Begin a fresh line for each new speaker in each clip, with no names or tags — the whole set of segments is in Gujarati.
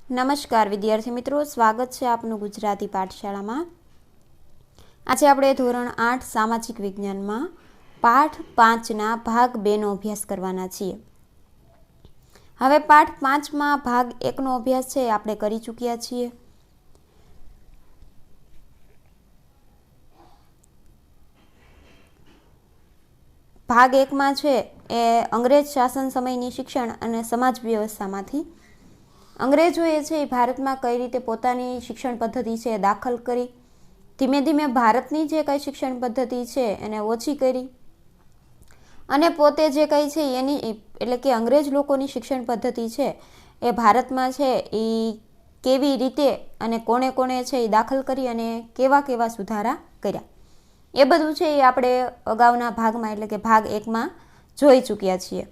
નમસ્કાર વિદ્યાર્થી મિત્રો, સ્વાગત છે આપનું ગુજરાતી પાઠશાળામાં। આજે આપણે ધોરણ 8 સામાજિક વિજ્ઞાનમાં પાઠ 5ના ભાગ 2નો અભ્યાસ કરવાના છીએ। હવે પાઠ 5માં ભાગ 1નો અભ્યાસ છે આપણે કરી ચૂક્યા છીએ। ભાગ 1માં છે એ અંગ્રેજ શાસન સમયની શિક્ષણ અને સમાજ વ્યવસ્થામાંથી અંગ્રેજોએ છે એ ભારતમાં કઈ રીતે પોતાની શિક્ષણ પદ્ધતિ છે દાખલ કરી, ધીમે ધીમે ભારતની જે કંઈ શિક્ષણ પદ્ધતિ છે એને ઓછી કરી અને પોતે જે કંઈ છે એની એટલે કે અંગ્રેજ લોકોની શિક્ષણ પદ્ધતિ છે એ ભારતમાં છે એ કેવી રીતે અને કોણે કોણે છે એ દાખલ કરી અને કેવા કેવા સુધારા કર્યા એ બધું છે એ આપણે અગાઉના ભાગમાં એટલે કે ભાગ 1માં જોઈ ચૂક્યા છીએ।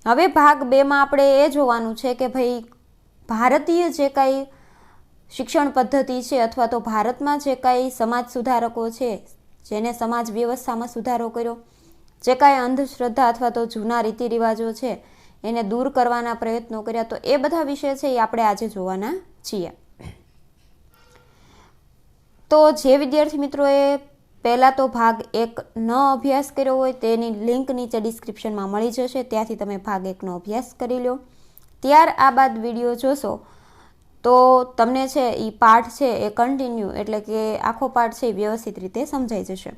હવે ભાગ 2માં આપણે એ જોવાનું છે કે ભાઈ ભારતીય જે કાંઈ શિક્ષણ પદ્ધતિ છે અથવા તો ભારતમાં જે કાંઈ સમાજ સુધારકો છે જેને સમાજ વ્યવસ્થામાં સુધારો કર્યો, જે કાંઈ અંધશ્રદ્ધા અથવા તો જૂના રીતિ રિવાજો છે એને દૂર કરવાના પ્રયત્નો કર્યા, તો એ બધા વિશે છે એ આપણે આજે જોવાના છીએ। તો જે વિદ્યાર્થી મિત્રોએ પહેલાં તો ભાગ 1 ન અભ્યાસ કર્યો હોય તેની લિંક નીચે ડિસ્ક્રિપ્શનમાં મળી જશે, ત્યાંથી તમે ભાગ 1નો અભ્યાસ કરી લો। ત્યાર આ બાદ વિડીયો જોશો તો તમને છે એ પાઠ છે એ કન્ટિન્યુ એટલે કે આખો પાઠ છે એ વ્યવસ્થિત રીતે સમજાઈ જશે।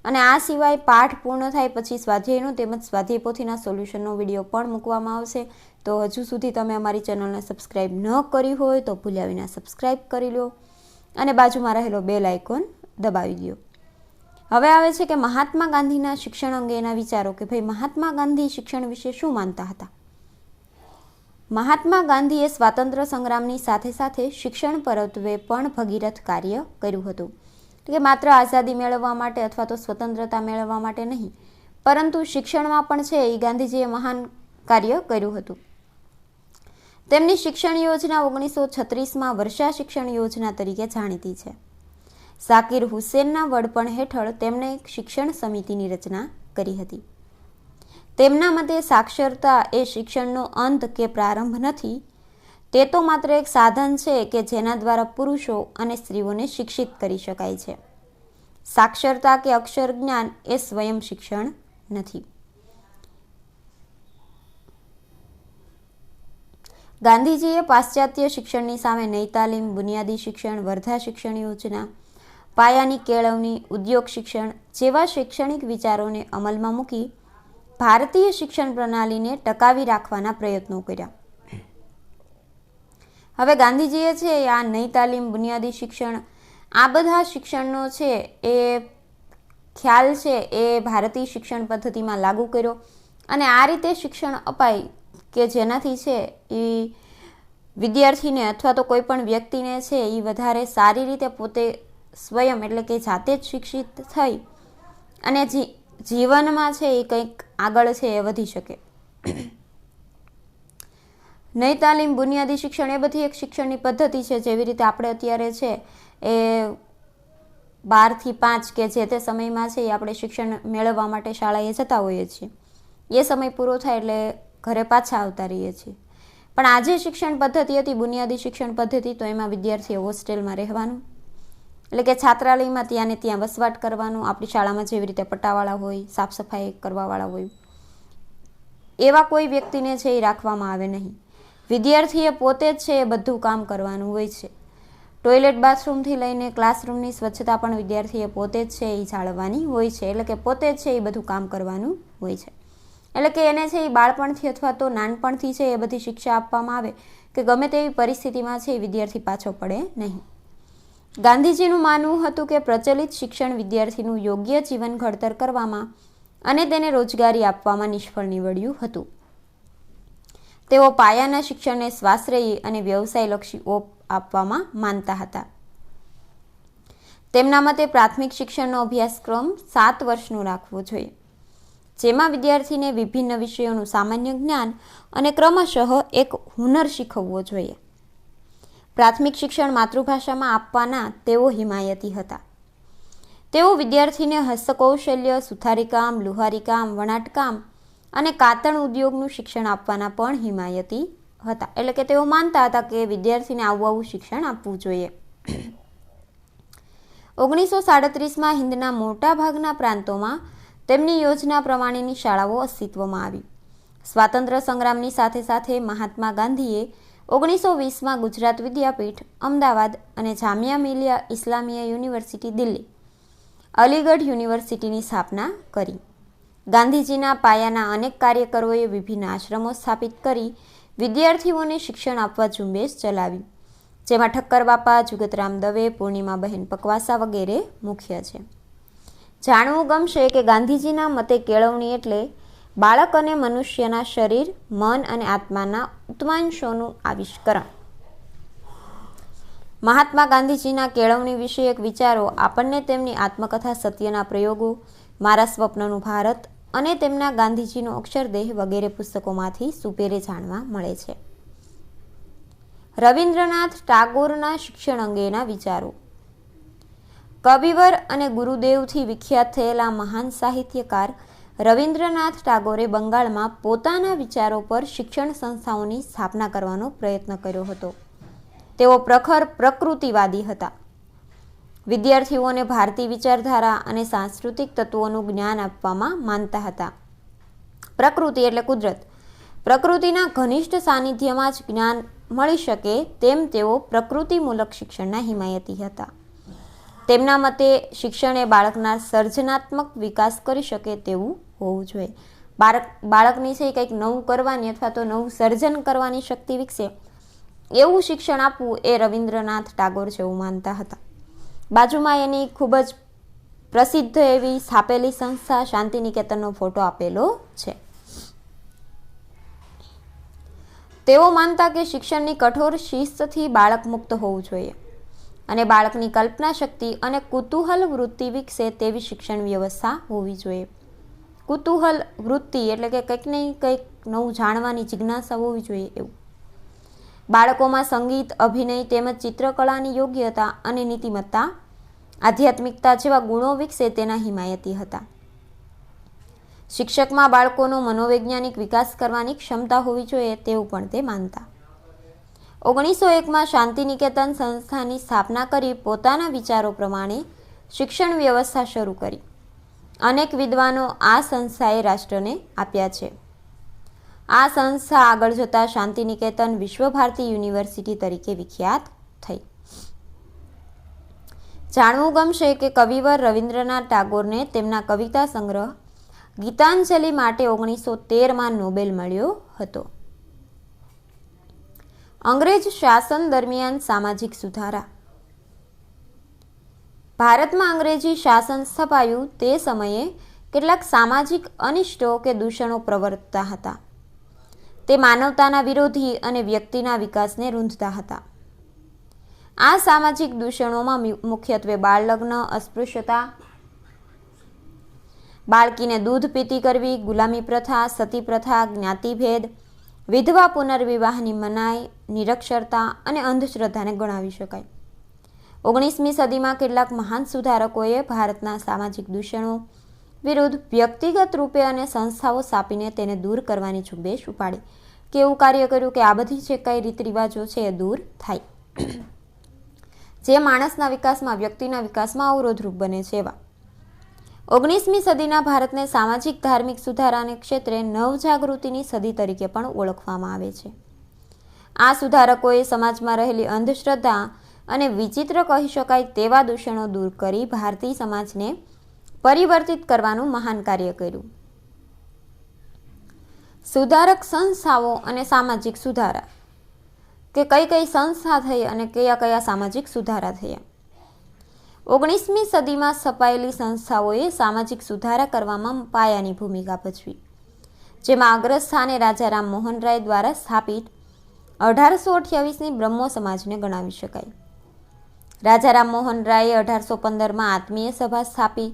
અને આ સિવાય પાઠ પૂર્ણ થાય પછી સ્વાધ્યાયનો તેમજ સ્વાધ્યાય પોથીના સોલ્યુશનનો વિડીયો પણ મૂકવામાં આવશે। તો હજુ સુધી તમે અમારી ચેનલને સબસ્ક્રાઈબ ન કરી હોય તો ભૂલ્યા વિના સબસ્ક્રાઈબ કરી લો અને બાજુમાં રહેલો બેલ આઇકોન દબાવી દો। હવે આવે છે કે મહાત્મા ગાંધીના શિક્ષણ અંગેના વિચારો, કે ભાઈ મહાત્મા ગાંધી શિક્ષણ વિશે શું માનતા હતા। મહાત્મા ગાંધીએ સ્વાતંત્ર્ય સંગ્રામની સાથે સાથે શિક્ષણ પરત્વે પણ ભગીરથ કાર્ય કર્યું હતું, કે માત્ર આઝાદી મેળવવા માટે અથવા તો સ્વતંત્રતા મેળવવા માટે નહીં, પરંતુ શિક્ષણમાં પણ છે એ ગાંધીજીએ મહાન કાર્ય કર્યું હતું। તેમની શિક્ષણ યોજના 1936માં વર્ષા શિક્ષણ યોજના તરીકે જાણીતી છે। ઝાકીર હુસેનના વડપણ હેઠળ તેમણે એક શિક્ષણ સમિતિની રચના કરી હતી। તેમના મતે સાક્ષરતા એ શિક્ષણનો અંત કે પ્રારંભ નથી, તે તો માત્ર એક સાધન છે કે જેના દ્વારા પુરુષો અને સ્ત્રીઓને શિક્ષિત કરી શકાય છે। સાક્ષરતા કે અક્ષર જ્ઞાન એ સ્વયં શિક્ષણ નથી। ગાંધીજીએ પાશ્ચાત્ય શિક્ષણની સામે નઈ તાલીમ, બુનિયાદી શિક્ષણ, વર્ધા શિક્ષણ યોજના, પાયાની કેળવણી, ઉદ્યોગ શિક્ષણ જેવા શૈક્ષણિક વિચારોને અમલમાં મૂકી ભારતીય શિક્ષણ પ્રણાલીને ટકાવી રાખવાના પ્રયત્નો કર્યા। હવે ગાંધીજીએ છે આ નઈ તાલીમ, બુનિયાદી શિક્ષણ આ બધા શિક્ષણનો છે એ ખ્યાલ છે એ ભારતીય શિક્ષણ પદ્ધતિમાં લાગુ કર્યો અને આ રીતે શિક્ષણ અપાય કે જેનાથી છે એ વિદ્યાર્થીને અથવા તો કોઈ પણ વ્યક્તિને છે એ વધારે સારી રીતે પોતે સ્વયં એટલે કે જાતે જ શિક્ષિત થઈ અને જીવનમાં છે એ કંઈક આગળ છે એ વધી શકે। નઈ તાલીમ, બુનિયાદી શિક્ષણ એ બધી એક શિક્ષણની પદ્ધતિ છે, જેવી રીતે આપણે અત્યારે છે એ 12 થી 5 કે જે તે સમયમાં છે એ આપણે શિક્ષણ મેળવવા માટે શાળાએ જતા હોઈએ છીએ, એ સમય પૂરો થાય એટલે ઘરે પાછા આવતા રહીએ છીએ। પણ આજે શિક્ષણ પદ્ધતિ હતી બુનિયાદી શિક્ષણ પદ્ધતિ, તો એમાં વિદ્યાર્થીએ હોસ્ટેલમાં રહેવાનું એટલે કે છાત્રાલયમાં ત્યાં ને ત્યાં વસવાટ કરવાનું, આપણી શાળામાં જેવી રીતે પટાવાળા હોય, સાફ સફાઈ કરવાવાળા હોય એવા કોઈ વ્યક્તિને છે એ રાખવામાં આવે નહીં। વિદ્યાર્થીએ પોતે જ છે એ બધું કામ કરવાનું હોય છે। ટોયલેટ, બાથરૂમથી લઈને ક્લાસરૂમની સ્વચ્છતા પણ વિદ્યાર્થીએ પોતે જ છે એ જાળવવાની હોય છે, એટલે કે પોતે જ છે એ બધું કામ કરવાનું હોય છે। એટલે કે એને છે એ બાળપણથી અથવા તો નાનપણથી છે એ બધી શિક્ષા આપવામાં આવે કે ગમે તેવી પરિસ્થિતિમાં છે એ વિદ્યાર્થી પાછો પડે નહીં। ગાંધીજીનું માનવું હતું કે પ્રચલિત શિક્ષણ વિદ્યાર્થીનું યોગ્ય જીવન ઘડતર કરવામાં અને તેને રોજગારી આપવામાં નિષ્ફળ નીવડ્યું હતું। તેઓ પાયાના શિક્ષણને સ્વાશ્રયી અને વ્યવસાયલક્ષી ઓપ આપવામાં માનતા હતા। તેમના મતે પ્રાથમિક શિક્ષણનો અભ્યાસક્રમ 7 વર્ષનો રાખવો જોઈએ, જેમાં વિદ્યાર્થીને વિભિન્ન વિષયોનું સામાન્ય જ્ઞાન અને ક્રમશઃ એક હુનર શીખવવો જોઈએ। પ્રાથમિક શિક્ષણ માતૃભાષામાં આપવાના તેઓ હિમાયતી હતા। તેઓ વિદ્યાર્થીને હસ્તકૌશલ્ય, સુથારીકામ, લુહારીકામ, વણાટકામ અને કાતણ ઉદ્યોગનું શિક્ષણ આપવાના પણ હિમાયતી હતા, એટલે કે તેઓ માનતા હતા કે વિદ્યાર્થીને આવું શિક્ષણ આપવું જોઈએ. 1937માં હિન્દના મોટા ભાગના પ્રાંતોમાં તેમની યોજના પ્રમાણેની શાળાઓ અસ્તિત્વમાં આવી. સ્વાતંત્ર્ય સંગ્રામની સાથે સાથે મહાત્મા ગાંધીએ 1920માં ગુજરાત વિદ્યાપીઠ અમદાવાદ અને જામિયા મિલિયા ઇસ્લામિયા યુનિવર્સિટી દિલ્હી, અલીગઢ યુનિવર્સિટીની સ્થાપના કરી. ગાંધીજીના પાયાના અનેક કાર્યકરોએ વિભિન્ન આશ્રમો સ્થાપિત કરી વિદ્યાર્થીઓને શિક્ષણ આપવા ઝુંબેશ ચલાવી, જેમાં ઠક્કર બાપા, જુગતરામ દવે, પૂર્ણિમાબહેન પકવાસા વગેરે મુખ્ય છે. જાણવું ગમશે કે ગાંધીજીના મતે કેળવણી એટલે બાળક અને મનુષ્યના શરીર, મન અને આત્માના ઉત્તમાંશોનું આવિષ્કરણ. મહાત્મા ગાંધીજીના કેળવણી વિષયક વિચારો આપણને તેમની આત્મકથા સત્યના પ્રયોગો, મારા સ્વપ્નનું ભારત અને તેમના ગાંધીજીનો અક્ષરદેહ વગેરે પુસ્તકોમાંથી સુપેરે જાણવા મળે છે. રવિન્દ્રનાથ ટાગોરના શિક્ષણ અંગેના વિચારો. કવિવર અને ગુરુદેવથી વિખ્યાત થયેલા મહાન સાહિત્યકાર રવિન્દ્રનાથ ટાગોરે બંગાળમાં પોતાના વિચારો પર શિક્ષણ સંસ્થાઓની સ્થાપના કરવાનો પ્રયત્ન કર્યો હતો. તેઓ પ્રખર પ્રકૃતિવાદી હતા. વિદ્યાર્થીઓને ભારતીય વિચારધારા અને સાંસ્કૃતિક તત્વોનું જ્ઞાન આપવામાં માનતા હતા. પ્રકૃતિ એટલે કુદરત. પ્રકૃતિના ઘનિષ્ઠ સાનિધ્યમાં જ જ્ઞાન મળી શકે તેમ તેઓ પ્રકૃતિમૂલક શિક્ષણના હિમાયતી હતા. તેમના મતે શિક્ષણ એ બાળકના સર્જનાત્મક વિકાસ કરી શકે તેવું હોવું જોઈએ. બાળકની છે કંઈક નવું કરવાની અથવા તો નવું સર્જન કરવાની શક્તિ વિકસે એવું શિક્ષણ આપવું એ રવિન્દ્રનાથ ટાગોર જેવું માનતા હતા. બાજુમાં એની ખૂબ જ પ્રસિદ્ધ એવી સ્થાપેલી સંસ્થા શાંતિનિકેતનનો ફોટો આપેલો છે. તેઓ માનતા કે શિક્ષણની કઠોર શિસ્તથી બાળક મુક્ત હોવું જોઈએ અને બાળકની કલ્પના શક્તિ અને કુતૂહલ વૃત્તિ વિકસે તેવી શિક્ષણ વ્યવસ્થા હોવી જોઈએ. કુતૂહલ વૃત્તિ એટલે કે કંઈક ને કંઈક નવું જાણવાની જિજ્ઞાસા હોવી જોઈએ એવું. બાળકોમાં સંગીત, અભિનય તેમજ ચિત્રકળાની યોગ્યતા અને નીતિમત્તા, આધ્યાત્મિકતા જેવા ગુણો વિકસે તેના હિમાયતી હતા. શિક્ષકમાં બાળકોનો મનોવૈજ્ઞાનિક વિકાસ કરવાની ક્ષમતા હોવી જોઈએ તેવું પણ તે માનતા. 1901માં શાંતિનિકેતન સંસ્થાની સ્થાપના કરી પોતાના વિચારો પ્રમાણે શિક્ષણ વ્યવસ્થા શરૂ કરી. અનેક વિદ્વાનો આ સંસ્થાએ રાષ્ટ્રને આપ્યા છે. આ સંસ્થા આગળ જતા શાંતિનિકેતન વિશ્વભારતી યુનિવર્સિટી તરીકે વિખ્યાત થઈ. જાણવું ગમશે કે કવિવર રવિન્દ્રનાથ ટાગોરને તેમના કવિતા સંગ્રહ ગીતાંજલિ માટે 1913માં નોબેલ મળ્યો હતો. અંગ્રેજ શાસન દરમિયાન સામાજિક સુધારા. ભારતમાં અંગ્રેજી શાસન સ્થપાયું તે સમયે કેટલાક સામાજિક અનિષ્ટો કે દૂષણો પ્રવર્તતા હતા. તે માનવતાના વિરોધી અને વ્યક્તિના વિકાસને રૂંધતા હતા. આ સામાજિક દૂષણોમાં મુખ્યત્વે બાળ લગ્ન, અસ્પૃશ્યતા, બાળકીને દૂધ પીતી કરવી, ગુલામી પ્રથા, સતી પ્રથા, જ્ઞાતિભેદ, વિધવા પુનર્વિવાહની મનાઈ, નિરક્ષરતા અને અંધશ્રદ્ધાને ગણાવી શકાય. 19મી સદીમાં કેટલાક મહાન સુધારકોએ ભારતના સામાજિક દૂષણો વિરુદ્ધ વ્યક્તિગત રૂપે અને સંસ્થાઓ સ્થાપીને તેને દૂર કરવાની ઝુંબેશ ઉપાડી. કેવું કાર્ય કર્યું કે આ બધી જે કઈ રીત રિવાજો છે એ દૂર થાય, જે માણસના વિકાસમાં, વ્યક્તિના વિકાસમાં અવરોધરૂપ બને છે એવા. 19મી સદીના ભારતને સામાજિક ધાર્મિક સુધારાને ક્ષેત્રે નવજાગૃતિની સદી તરીકે પણ ઓળખવામાં આવે છે. આ સુધારકોએ સમાજમાં રહેલી અંધશ્રદ્ધા અને વિચિત્ર કહી શકાય તેવા દૂષણો દૂર કરી ભારતીય સમાજને પરિવર્તિત કરવાનું મહાન કાર્ય કર્યું. સુધારક સંસ્થાઓ અને સામાજિક સુધારા કે કઈ કઈ સંસ્થા થઈ અને કયા કયા સામાજિક સુધારા થયા. 19મી સદીમાં સ્થપાયેલી સંસ્થાઓએ સામાજિક સુધારા કરવામાં પાયાની ભૂમિકા ભજવી, જેમાં અગ્રસ્થાને રાજા રામ મોહન રાય દ્વારા સ્થાપિત 1828ની બ્રહ્મો સમાજને ગણાવી શકાય. રાજા રામ મોહન રાયે 1815માં આત્મીય સભા સ્થાપી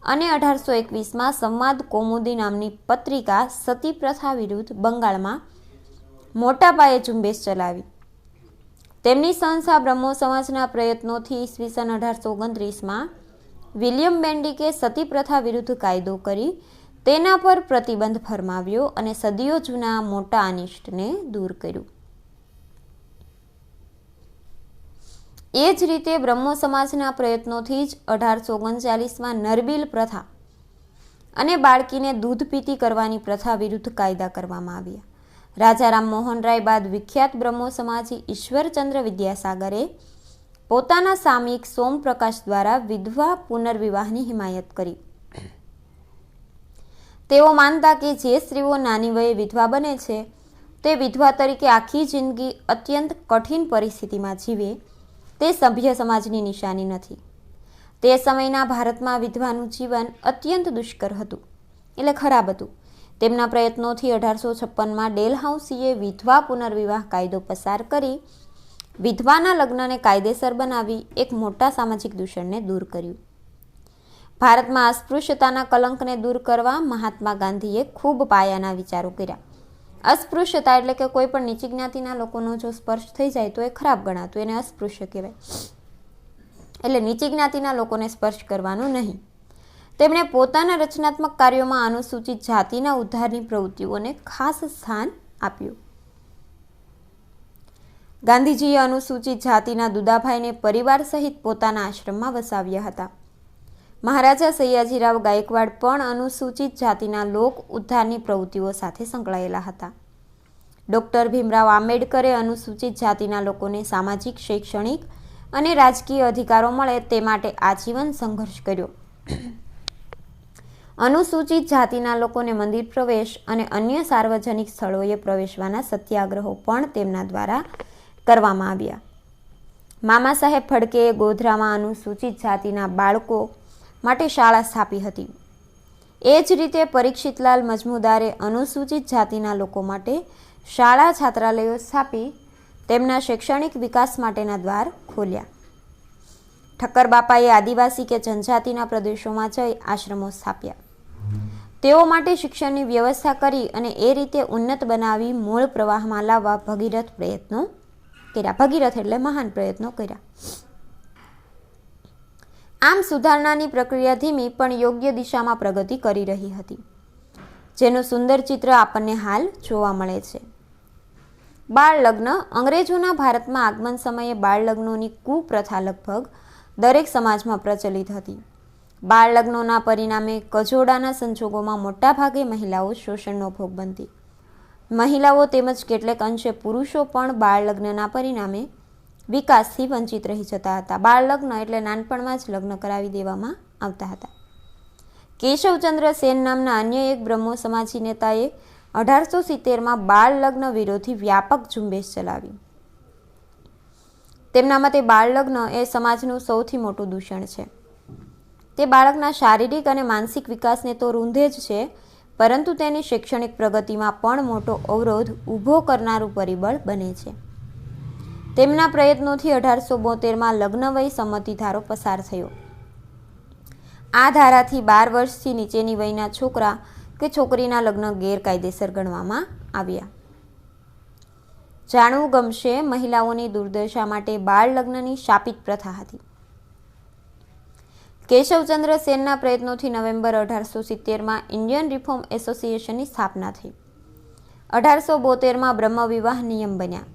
અને 1821માં સંવાદ કૌમુદી નામની પત્રિકા સતી પ્રથા વિરુદ્ધ બંગાળમાં મોટા પાયે ઝુંબેશ ચલાવી. તેમની સંસ્થા બ્રહ્મો સમાજના પ્રયત્નોથી ઈસવીસન 1829માં વિલિયમ બેન્ડિકે સતી પ્રથા વિરુદ્ધ કાયદો કરી તેના પર પ્રતિબંધ ફરમાવ્યો અને સદીઓ જૂના મોટા અનિષ્ટને દૂર કર્યું. એ જ રીતે બ્રહ્મો સમાજના પ્રયત્નોથી જ 1839માં નરબીલ પ્રથા અને બાળકીને દૂધ પીતી કરવાની પ્રથા વિરુદ્ધ કાયદા કરવામાં આવ્યા. રાજા રામમોહન રાય બાદ વિખ્યાત બ્રહ્મો સમાજી ઈશ્વરચંદ્ર વિદ્યાસાગરે પોતાના સામયિક સોમપ્રકાશ દ્વારા વિધવા પુનર્વિવાહની હિમાયત કરી. તેઓ માનતા કે જે સ્ત્રીઓ નાની વયે વિધવા બને છે તે વિધવા તરીકે આખી જિંદગી અત્યંત કઠિન પરિસ્થિતિમાં જીવે તે સભ્ય સમાજની નિશાની નથી. તે સમયના ભારતમાં વિધવાનું જીવન અત્યંત દુષ્કર હતું, એટલે ખરાબ હતું. તેમના પ્રયત્નોથી 1856માં ડેલહાઉસીએ વિધવા પુનર્વિવાહ કાયદો પસાર કરી વિધવાના લગ્નને કાયદેસર બનાવી એક મોટા સામાજિક દૂષણને દૂર કર્યું. ભારતમાં અસ્પૃશ્યતાના કલંકને દૂર કરવા મહાત્મા ગાંધીએ ખૂબ પાયાના વિચારો કર્યા. અસ્પૃશ્યતા એટલે કે કોઈ પણ નીચી જ્ઞાતિના લોકોનો જો સ્પર્શ થઈ જાય તો એ ખરાબ ગણાતું, એને અસ્પૃશ્ય કહેવાય. એટલે નીચી જ્ઞાતિના લોકોને સ્પર્શ કરવાનો નહીં. તેમણે પોતાના રચનાત્મક કાર્યોમાં અનુસૂચિત જાતિના ઉદ્ધારની પ્રવૃત્તિઓને ખાસ સ્થાન આપ્યું. ગાંધીજીએ અનુસૂચિત જાતિના દુદાભાઈને પરિવાર સહિત પોતાના આશ્રમમાં વસાવ્યા હતા. મહારાજા સયાજીરાવ ગાયકવાડ પણ અનુસૂચિત જાતિના લોક ઉદ્ધારની પ્રવૃત્તિઓ સાથે સંકળાયેલા હતા. ડૉક્ટર ભીમરાવ આંબેડકરે અનુસૂચિત જાતિના લોકોને સામાજિક, શૈક્ષણિક અને રાજકીય અધિકારો મળે તે માટે આજીવન સંઘર્ષ કર્યો. અનુસૂચિત જાતિના લોકોને મંદિર પ્રવેશ અને અન્ય સાર્વજનિક સ્થળોએ પ્રવેશવાના સત્યાગ્રહો પણ તેમના દ્વારા કરવામાં આવ્યા. મામા સાહેબ ફડકેએ ગોધરામાં અનુસૂચિત જાતિના બાળકો માટે શાળા સ્થાપી હતી. એ જ રીતે પરીક્ષિતલાલ મજમુદારે અનુસૂચિત જાતિના લોકો માટે શાળા છાત્રાલયો સ્થાપી તેમના શૈક્ષણિક વિકાસ માટેના દ્વાર ખોલ્યા. ઠક્કર બાપાએ આદિવાસી કે જનજાતિના પ્રદેશોમાં જઈ આશ્રમો સ્થાપ્યા. તેઓ માટે શિક્ષણની વ્યવસ્થા કરી અને એ રીતે ઉન્નત બનાવી મૂળ પ્રવાહમાં લાવવા ભગીરથ પ્રયત્નો કર્યા. ભગીરથ એટલે મહાન પ્રયત્નો કર્યા. આમ સુધારણાની પ્રક્રિયા ધીમી પણ યોગ્ય દિશામાં પ્રગતિ કરી રહી હતી, જેનું સુંદર ચિત્ર આપણને હાલ જોવા મળે છે. બાળ લગ્ન. અંગ્રેજોના ભારતમાં આગમન સમયે બાળ લગ્નોની કુપ્રથા લગભગ દરેક સમાજમાં પ્રચલિત હતી. બાળ લગ્નોના પરિણામે કજોડાના સંજોગોમાં મોટાભાગે મહિલાઓ શોષણનો ભોગ બનતી. મહિલાઓ તેમજ કેટલેક અંશે પુરુષો પણ બાળ લગ્નના પરિણામે વિકાસથી વંચિત રહી જતા હતા. બાળ લગ્ન એટલે નાનપણમાં જ લગ્ન કરાવી દેવામાં આવતા હતા. કેશવચંદ્ર સેન નામના અન્ય એક બ્રહ્મો સમાજી નેતાએ 1870માં બાળ લગ્ન વિરોધી વ્યાપક ઝુંબેશ ચલાવી. તેમના મતે બાળ લગ્ન એ સમાજનું સૌથી મોટું દૂષણ છે. તે બાળકના શારીરિક અને માનસિક વિકાસને તો રૂંધે જ છે, પરંતુ તેની શૈક્ષણિક પ્રગતિમાં પણ મોટો અવરોધ ઊભો કરનારું પરિબળ બને છે. તેમના પ્રયત્નોથી 1872માં લગ્ન વય સંમતિ ધારો પસાર થયો. આ ધારાથી 12 વર્ષથી નીચેની વયના છોકરા કે છોકરીના લગ્ન ગેરકાયદેસર ગણવામાં આવ્યા. જાણવું ગમશે, મહિલાઓની દુર્દશા માટે બાળ લગ્નની શાપિત પ્રથા હતી. કેશવચંદ્ર સેનના પ્રયત્નોથી નવેમ્બર 1870માં ઇન્ડિયન રિફોર્મ એસોસિએશનની સ્થાપના થઈ. 1872માં બ્રહ્મ વિવાહ નિયમ બન્યા.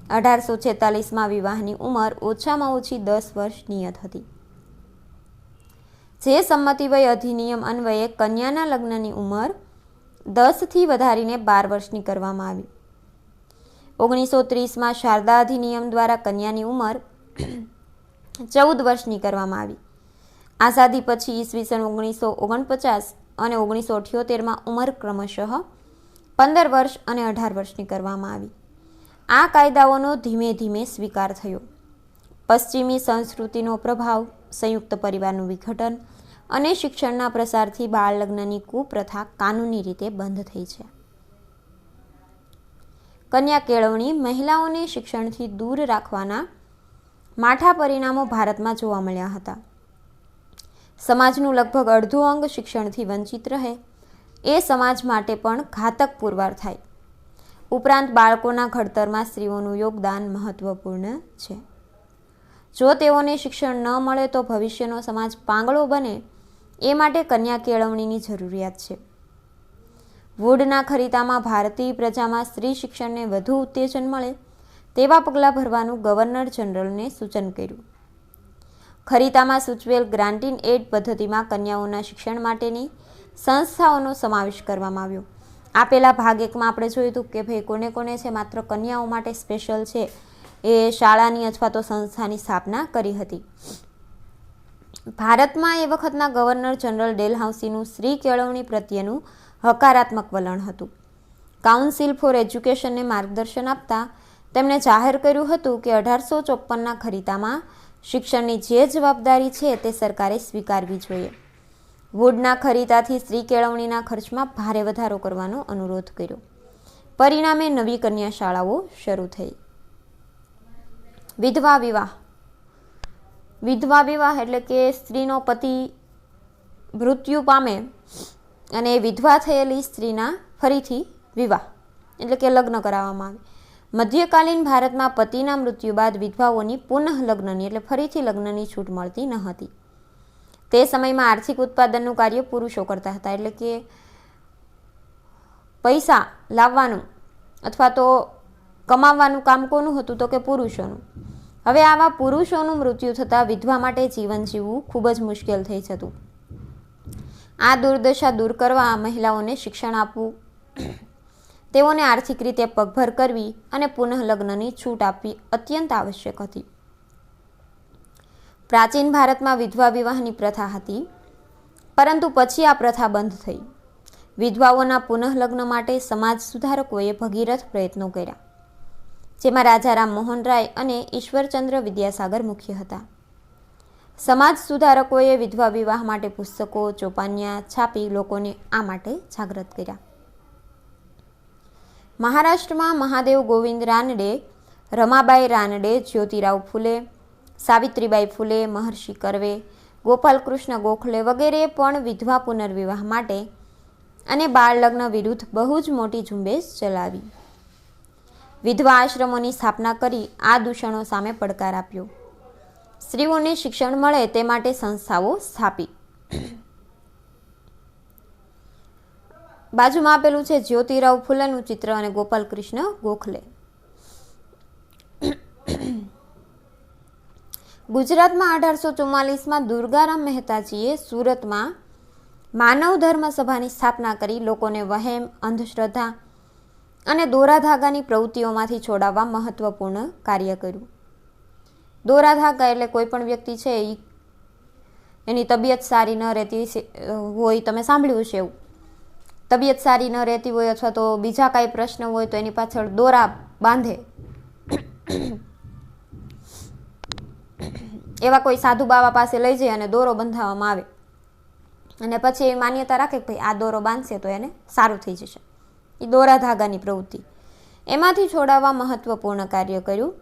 1846માં વિવાહની ઉંમર ઓછામાં ઓછી 10 વર્ષ નિયત હતી. જે સંમતિ વય અધિનિયમ અન્વયે કન્યાના લગ્નની ઉંમર 10થી વધારીને 12 વર્ષની કરવામાં આવી. 1930માં શારદા અધિનિયમ દ્વારા કન્યાની ઉંમર 14 વર્ષની કરવામાં આવી. આઝાદી પછી ઈસવીસન 1949 અને 1978માં ઉંમર ક્રમશઃ 15 વર્ષ અને 18 વર્ષની કરવામાં આવી. આ કાયદાઓનો ધીમે ધીમે સ્વીકાર થયો. પશ્ચિમી સંસ્કૃતિનો પ્રભાવ, સંયુક્ત પરિવારનું વિઘટન અને શિક્ષણના પ્રસારથી બાળ લગ્નની કુપ્રથા કાનૂની રીતે બંધ થઈ છે. કન્યા કેળવણી. મહિલાઓને શિક્ષણથી દૂર રાખવાના માઠા પરિણામો ભારતમાં જોવા મળ્યા હતા. સમાજનું લગભગ અડધું અંગ શિક્ષણથી વંચિત રહે એ સમાજ માટે પણ ઘાતક પુરવાર થાય. ઉપરાંત બાળકોના ઘડતરમાં સ્ત્રીઓનું યોગદાન મહત્વપૂર્ણ છે. જો તેઓને શિક્ષણ ન મળે તો ભવિષ્યનો સમાજ પાંગળો બને, એ માટે કન્યા કેળવણીની જરૂરિયાત છે. વુડના ખરીદામાં ભારતીય પ્રજામાં સ્ત્રી શિક્ષણને વધુ ઉત્તેજન મળે તેવા પગલાં ભરવાનું ગવર્નર જનરલને સૂચન કર્યું. ખરીતામાં સૂચવેલ ગ્રાન્ટ-ઇન એડ પદ્ધતિમાં કન્યાઓના શિક્ષણ માટેની સંસ્થાઓનો સમાવેશ કરવામાં આવ્યો. આપેલા ભાગ 1માં આપણે જોયું હતું કે ભાઈ કોને કોને છે માત્ર કન્યાઓ માટે સ્પેશિયલ છે એ શાળાની અથવા તો સંસ્થાની સ્થાપના કરી હતી. ભારતમાં એ વખતના ગવર્નર જનરલ ડેલહાઉસીનું સ્ત્રી કેળવણી પ્રત્યેનું હકારાત્મક વલણ હતું. કાઉન્સિલ ફોર એજ્યુકેશનને માર્ગદર્શન આપતા તેમણે જાહેર કર્યું હતું કે 1854ના ખરીતામાં શિક્ષણની જે જવાબદારી છે તે સરકારે સ્વીકારવી જોઈએ. વુડના ખરીતાથી સ્ત્રી કેળવણીના ખર્ચમાં ભારે વધારો કરવાનો અનુરોધ કર્યો. પરિણામે નવી કન્યા શાળાઓ શરૂ થઈ. વિધવા વિવાહ. વિધવા વિવાહ એટલે કે સ્ત્રીનો પતિ મૃત્યુ પામે અને વિધવા થયેલી સ્ત્રીના ફરીથી વિવાહ એટલે કે લગ્ન કરાવવામાં આવે. મધ્યકાલીન ભારતમાં પતિના મૃત્યુ બાદ વિધવાઓની પુનઃ લગ્નની એટલે ફરીથી લગ્નની છૂટ મળતી ન હતી. તે સમયમાં આર્થિક ઉત્પાદનનું કાર્ય પુરુષો કરતા હતા, એટલે કે પૈસા લાવવાનું અથવા તો કમાવવાનું કામ કોનું હતું તો કે પુરુષોનું. હવે આવા પુરુષોનું મૃત્યુ થતાં વિધવા માટે જીવન જીવવું ખૂબ જ મુશ્કેલ થઈ જતું. આ દુર્દશા દૂર કરવા મહિલાઓને શિક્ષણ આપવું, તેઓને આર્થિક રીતે પગભર કરવી અને પુનઃ લગ્નની છૂટ આપવી અત્યંત આવશ્યક હતી. પ્રાચીન ભારતમાં વિધવા વિવાહની પ્રથા હતી, પરંતુ પછી આ પ્રથા બંધ થઈ. વિધવાઓના પુનઃ લગ્ન માટે સમાજ સુધારકોએ ભગીરથ પ્રયત્નો કર્યા, જેમાં રાજા રામ મોહન રાય અને ઈશ્વરચંદ્ર વિદ્યાસાગર મુખ્ય હતા. સમાજ સુધારકોએ વિધવા વિવાહ માટે પુસ્તકો, ચોપાનિયા છાપી લોકોને આ માટે જાગૃત કર્યા. મહારાષ્ટ્રમાં મહાદેવ ગોવિંદ રાનડે, રમાબાઈ રાનડે, જ્યોતિરાવ ફુલે, સાવિત્રીબાઈ ફુલે, મહર્ષિ કર્વે, ગોપાલકૃષ્ણ ગોખલે વગેરેએ પણ વિધવા પુનર્વિવાહ માટે અને બાળ લગ્ન વિરુદ્ધ બહુ જ મોટી ઝુંબેશ ચલાવી. વિધવા આશ્રમોની સ્થાપના કરી આ દૂષણો સામે પડકાર આપ્યો. સ્ત્રીઓને શિક્ષણ મળે તે માટે સંસ્થાઓ સ્થાપી. બાજુમાં આપેલું છે જ્યોતિરાવ ફુલેનું ચિત્ર અને ગોપાલકૃષ્ણ ગોખલે. ગુજરાતમાં 1844માં દુર્ગારામ મહેતાજીએ સુરતમાં માનવ ધર્મ સભાની સ્થાપના કરી લોકોને વહેમ, અંધશ્રદ્ધા અને દોરા ધાગાની પ્રવૃત્તિઓમાંથી છોડાવવા મહત્વપૂર્ણ કાર્ય કર્યું. દોરા ધાગા એટલે કોઈ પણ વ્યક્તિ છે એની તબિયત સારી ન રહેતી હોય, તમે સાંભળ્યું છે એવું, તબિયત સારી ન રહેતી હોય અથવા તો બીજા કાંઈ પ્રશ્ન હોય તો એની પાછળ દોરા બાંધે. એવા કોઈ સાધુ બાવા પાસે લઈ જાય અને દોરો બંધાવવામાં આવે અને પછી એ માન્યતા રાખે કે ભાઈ આ દોરો બાંધશે તો એને સારું થઈ જશે. એ દોરા ધાગાની પ્રવૃત્તિ, એમાંથી છોડાવવા મહત્વપૂર્ણ કાર્ય કર્યું.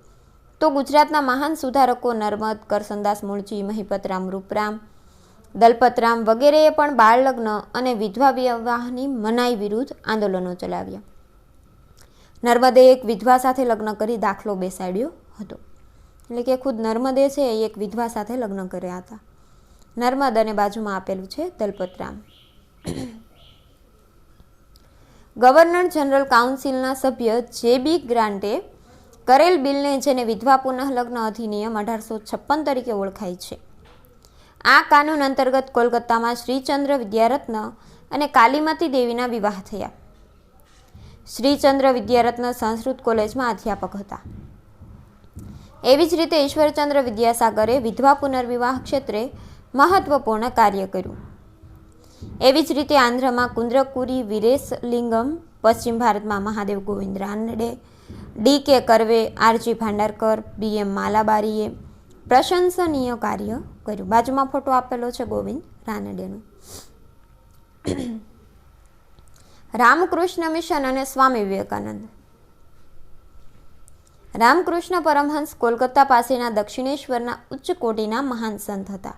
તો ગુજરાતના મહાન સુધારકો નર્મદ, કરસનદાસ મુળજી, મહિપતરામ રૂપરામ, દલપતરામ વગેરેએ પણ બાળ લગ્ન અને વિધવા વિવાહની મનાઈ વિરુદ્ધ આંદોલનો ચલાવ્યા. નર્મદે એક વિધવા સાથે લગ્ન કરી દાખલો બેસાડ્યો હતો, એટલે કે ખુદ નર્મદે છે એ એક વિધવા સાથે લગ્ન કર્યા હતા. નર્મદ અને બાજુમાં આપેલું છે દલપતરામ. ગવર્નર જનરલ કાઉન્સિલના સભ્ય જે.બી. ગ્રાન્ટે કરેલ બિલને, જેને વિધવા પુનઃ લગ્ન અધિનિયમ 1856 તરીકે ઓળખાય છે, આ કાનૂન અંતર્ગત કોલકાતામાં શ્રીચંદ્ર વિદ્યારત્ન અને કાલીમતી દેવીના વિવાહ થયા. શ્રીચંદ્ર વિદ્યારત્ન સંસ્કૃત કોલેજમાં અધ્યાપક હતા. એવી જ રીતે ઈશ્વરચંદ્ર વિદ્યાસાગરે વિધવા પુનર્વિવાહ ક્ષેત્રે મહત્વપૂર્ણ કાર્ય કર્યું. એવી જ રીતે આંધ્રમાં કુંદ્રકુરી વીરેશલિંગમ, પશ્ચિમ ભારતમાં મહાદેવ ગોવિંદ રાનડે, ડી.કે. કર્વે, આર.જી. ભાંડારકર, બી.એમ. માલાબારીએ પ્રશંસનીય કાર્ય કર્યું. બાજુમાં ફોટો આપેલો છે ગોવિંદ રાનડેનો. રામકૃષ્ણ મિશન અને સ્વામી વિવેકાનંદ. રામકૃષ્ણ પરમહંસ કોલકાતા પાસેના દક્ષિણેશ્વરના ઉચ્ચ કોટીના મહાન સંત હતા.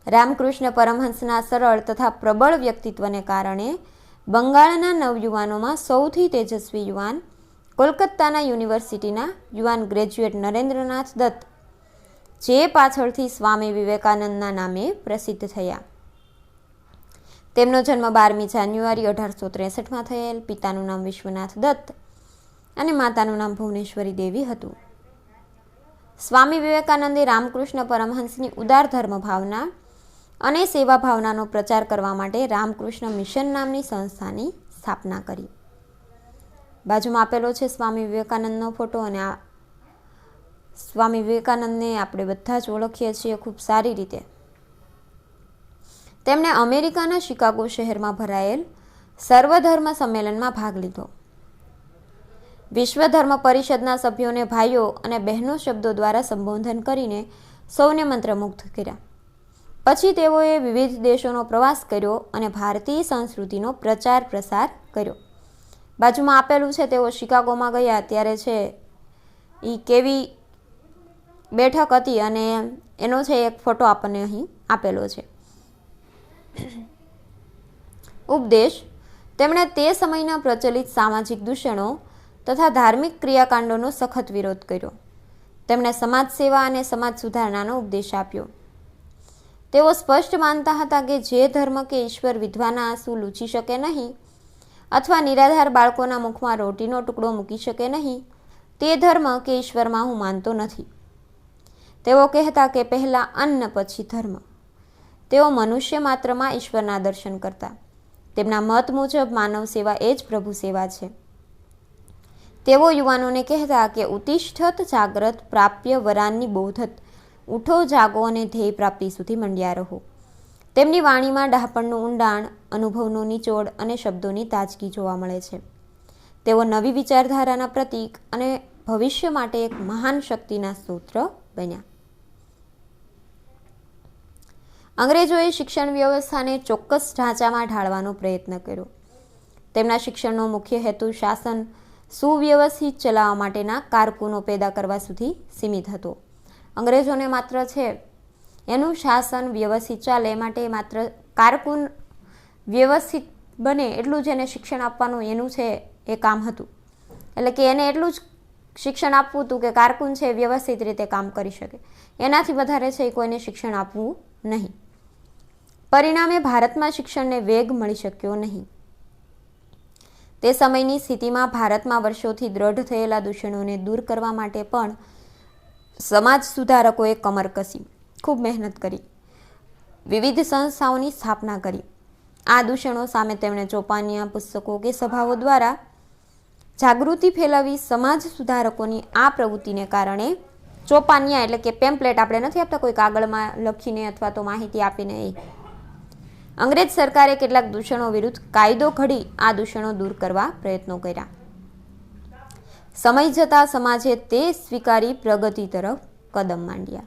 રામકૃષ્ણ પરમહંસના સરળ તથા પ્રબળ વ્યક્તિત્વને કારણે બંગાળના નવયુવાનોમાં સૌથી તેજસ્વી યુવાન કોલકાતાના યુનિવર્સિટીના યુવાન ગ્રેજ્યુએટ નરેન્દ્રનાથ દત્ત, જે પાછળથી સ્વામી વિવેકાનંદના નામે પ્રસિદ્ધ થયા. તેમનો જન્મ 12મી જાન્યુઆરી 1863માં થયેલ. પિતાનું નામ વિશ્વનાથ દત્ત અને માતાનું નામ ભુવનેશ્વરી દેવી હતું. સ્વામી વિવેકાનંદે રામકૃષ્ણ પરમહંસની ઉદાર ધર્મ ભાવના અને સેવા ભાવનાનો પ્રચાર કરવા માટે રામકૃષ્ણ મિશન નામની સંસ્થાની સ્થાપના કરી. બાજુમાં આપેલો છે સ્વામી વિવેકાનંદનો ફોટો, અને આ સ્વામી વિવેકાનંદને આપણે બધા જ ઓળખીએ છીએ ખૂબ સારી રીતે. તેમણે અમેરિકાના શિકાગો શહેરમાં ભરાયેલ સર્વધર્મ સંમેલનમાં ભાગ લીધો. વિશ્વ ધર્મ પરિષદના સભ્યોને ભાઈઓ અને બહેનો શબ્દો દ્વારા સંબોધન કરીને સૌને મંત્રમુગ્ધ કર્યા. પછી તેઓએ વિવિધ દેશોનો પ્રવાસ કર્યો અને ભારતીય સંસ્કૃતિનો પ્રચાર પ્રસાર કર્યો. બાજુમાં આપેલું છે તેઓ શિકાગોમાં ગયા ત્યારે છે એ કેવી બેઠક હતી અને એનો છે એક ફોટો આપણને અહીં આપેલો છે. ઉપદેશ. તેમણે તે સમયના પ્રચલિત સામાજિક દૂષણો તથા ધાર્મિક ક્રિયાકાંડોનો સખત વિરોધ કર્યો. તેમણે સમાજ સેવા અને સમાજ સુધારણાનો ઉપદેશ આપ્યો. તેઓ સ્પષ્ટ માનતા હતા કે જે ધર્મ કે ઈશ્વર વિધવાના આંસુ લૂછી શકે નહીં અથવા નિરાધાર બાળકોના મુખમાં રોટીનો ટુકડો મૂકી શકે નહીં, તે ધર્મ કે ઈશ્વરમાં હું માનતો નથી. તેઓ કહેતા કે પહેલાં અન્ન પછી ધર્મ. તેઓ મનુષ્ય માત્રમાં ઈશ્વરના દર્શન કરતા. તેમના મત મુજબ માનવ સેવા એ જ પ્રભુ સેવા છે. તેઓ યુવાનોને કહેતા કે ઉતિષ્ઠત જાગ્રત પ્રાપ્ય વરાનની બોધત, ઉઠો જાગો અને ધ્યેય પ્રાપ્તિ સુધી મંડ્યા રહો. તેમની વાણીમાં ડહાપણનું ઊંડાણ, અનુભવનો નિચોડ અને શબ્દોની તાજગી જોવા મળે છે. તેઓ નવી વિચારધારાના પ્રતીક અને ભવિષ્ય માટે એક મહાન શક્તિના સ્ત્રોત બન્યા. અંગ્રેજોએ શિક્ષણ વ્યવસ્થાને ચોક્કસ ઢાંચામાં ઢાળવાનો પ્રયત્ન કર્યો. તેમના શિક્ષણનો મુખ્ય હેતુ શાસન સુવ્યવસ્થિત ચલાવવા માટેના કારકુનો પેદા કરવા સુધી સીમિત હતો. અંગ્રેજોને માત્ર છે એનું શાસન વ્યવસ્થિત ચાલે માટે માત્ર કારકુન વ્યવસ્થિત બને એટલું જ એને શિક્ષણ આપવાનું એનું છે એ કામ હતું. એટલે કે એને એટલું જ શિક્ષણ આપવું હતું કે કારકુન છે વ્યવસ્થિત રીતે કામ કરી શકે. એનાથી વધારે છે એ કોઈને શિક્ષણ આપવું નહીં. પરિણામે ભારતમાં શિક્ષણને વેગ મળી શક્યો નહીં. તે સમયની સ્થિતિમાં ભારતમાં વર્ષોથી દ્રઢ થયેલા દૂષણોને દૂર કરવા માટે પણ સમાજ સુધારકોએ કમર કસી, ખૂબ મહેનત કરી, વિવિધ સંસ્થાઓની સ્થાપના કરી. આ દૂષણો સામે તેમણે ચોપાનિયા, પુસ્તકો કે સભાઓ દ્વારા જાગૃતિ ફેલાવી. સમાજ સુધારકોની આ પ્રવૃત્તિને કારણે ચોપાનિયા એટલે કે પેમ્પલેટ આપણે નથી આપતા કોઈ કાગળમાં લખીને અથવા તો માહિતી આપીને, એ અંગ્રેજ સરકારે કેટલાક દૂષણો વિરુદ્ધ કાયદો ઘડી આ દૂષણો દૂર કરવા પ્રયત્નો કર્યા. સમય જતાં સમાજે તે સ્વીકારી પ્રગતિ તરફ કદમ માંડ્યા.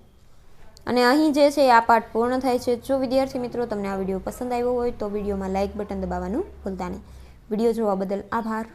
અને અહીં જે છે આ પાઠ પૂર્ણ થાય છે. જો વિદ્યાર્થી મિત્રો તમને આ વિડીયો પસંદ આવ્યો હોય તો વિડીયોમાં લાઇક બટન દબાવવાનું ભૂલતા નહીં. વિડીયો જોવા બદલ આભાર.